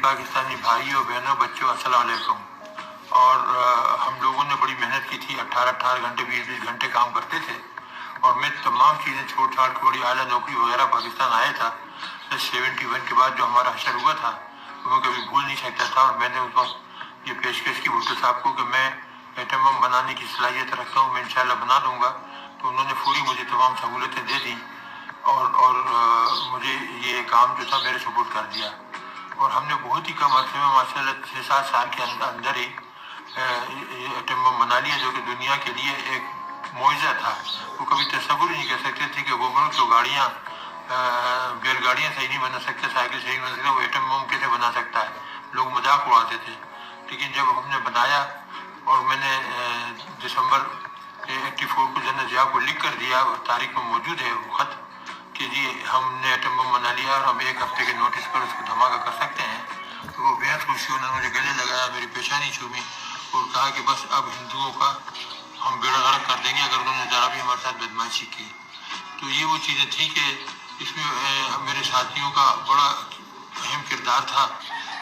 پاکستانی بھائیوں بہنوں بچوں السلام علیکم۔ اور ہم لوگوں نے بڑی محنت کی تھی، 18 گھنٹے 20 گھنٹے کام کرتے تھے، اور میں تمام چیزیں چھوڑ چھاڑ کے بڑی اعلیٰ نوکری وغیرہ پاکستان آیا تھا۔ 71 کے بعد جو ہمارا حشر ہوا تھا وہ میں کبھی بھول نہیں سکتا تھا، اور میں نے اس وقت یہ پیشکش کی بھٹو صاحب کو کہ میں ایٹم بم بنانے کی صلاحیت رکھتا ہوں، میں انشاءاللہ بنا دوں گا۔ تو انہوں نے فوری مجھے تمام سہولتیں دے دیں اور مجھے یہ کام جو تھا میرے سپورٹ کر دیا، اور ہم نے بہت ہی کم عرصے میں ماشاءاللہ 6-7 سال کے اندر ہی ایٹم بم بنا لیا، جو کہ دنیا کے لیے ایک معجزہ تھا۔ وہ کبھی تصور ہی نہیں کر سکتے تھے کہ وہ ملک جو گاڑیاں بیل گاڑیاں صحیح نہیں بنا سکتے، سائیکل صحیح نہیں بنا سکتے، وہ ایٹم بم کیسے بنا سکتا ہے، لوگ مذاق اڑاتے تھے۔ لیکن جب ہم نے بنایا اور میں نے دسمبر 84 کو جنرل ضیاء کو لکھ کر دیا، اور تاریخ میں موجود ہے وہ خط کہ جی ہم نے ایٹم بم بنا لیا اور ہم 1 ہفتے کے نوٹس پر اس کو دھماکہ کر سکتے ہیں، تو وہ بےحد خوشی، انہوں نے مجھے گلے لگایا، میری پیشانی چومی اور کہا کہ بس اب ہندوؤں کا ہم بیڑا غرق کر دیں گے اگر انہوں نے ذرا بھی ہمارے ساتھ بدماشی کی۔ تو یہ وہ چیزیں تھیں کہ اس میں میرے ساتھیوں کا بڑا اہم کردار تھا،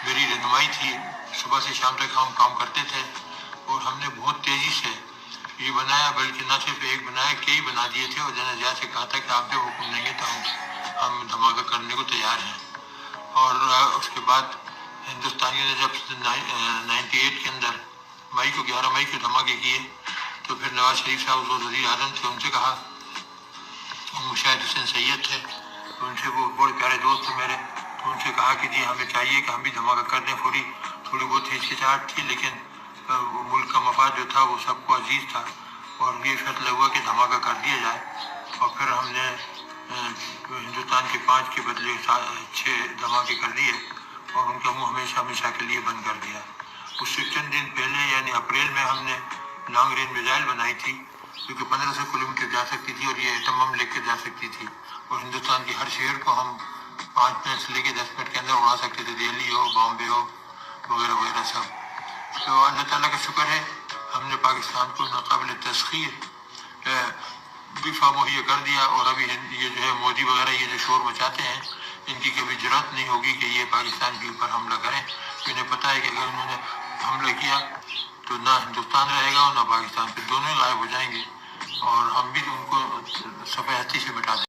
میری رہنمائی تھی، صبح سے شام تک ہم کام کرتے تھے، اور ہم نے بہت تیزی سے یہ بنایا، بلکہ نہ صرف ایک بنایا، کئی بنا دیے تھے، اور جنرل ضیاء سے کہا تھا کہ آپ جب حکم دیں گے تو ہم دھماکہ کرنے کو تیار ہیں۔ اور اس کے بعد ہندوستانیوں نے جب 98 کے اندر 11 مئی کو دھماکے کیے، تو پھر نواز شریف صاحب اس وقت وزیر اعظم تھے، ان سے کہا، مشاہد حسین سید تھے، تو ان سے وہ بڑے پیارے دوست تھے میرے، تو ان سے کہا کہ جی ہمیں چاہیے کہ ہم بھی دھماکہ کر دیں۔ تھوڑی بہت ہچکچاہٹ تھی، لیکن وہ ملک کا مفاد جو تھا وہ سب کو عزیز تھا، اور یہ فیصلہ ہوا کہ دھماکہ کر دیا جائے۔ اور پھر ہم نے ہندوستان کے 5 کے بدلے 6 دھماکے کر دیے، اور ان کا منہ ہمیشہ ہمیشہ کے لیے بند کر دیا۔ اس سے چند دن پہلے یعنی اپریل میں ہم نے لانگ رینج میزائل بنائی تھی، جو کہ 1500 کلومیٹر جا سکتی تھی، اور یہ ایٹم بم لے کے جا سکتی تھی، اور ہندوستان کے ہر شہر کو ہم 5 منٹ سے لے کے 10 منٹ کے اندر اڑا سکتے تھے، دہلی ہو، بامبے ہو، وغیرہ وغیرہ سب۔ تو اللہ تعالیٰ کا شکر ہے، ہم نے پاکستان کو ناقابل تسخیر دفاع مہیا کر دیا، اور ابھی یہ جو ہے مودی وغیرہ یہ جو شور مچاتے ہیں، ان کی کبھی جرأت نہیں ہوگی کہ یہ پاکستان کے اوپر حملہ کریں، انہیں پتہ ہے کہ اگر انہوں نے حملہ کیا تو نہ ہندوستان رہے گا اور نہ پاکستان، پھر دونوں ہی غائب ہو جائیں گے، اور ہم بھی ان کو صفحہ ہستی سے مٹا دیں گے۔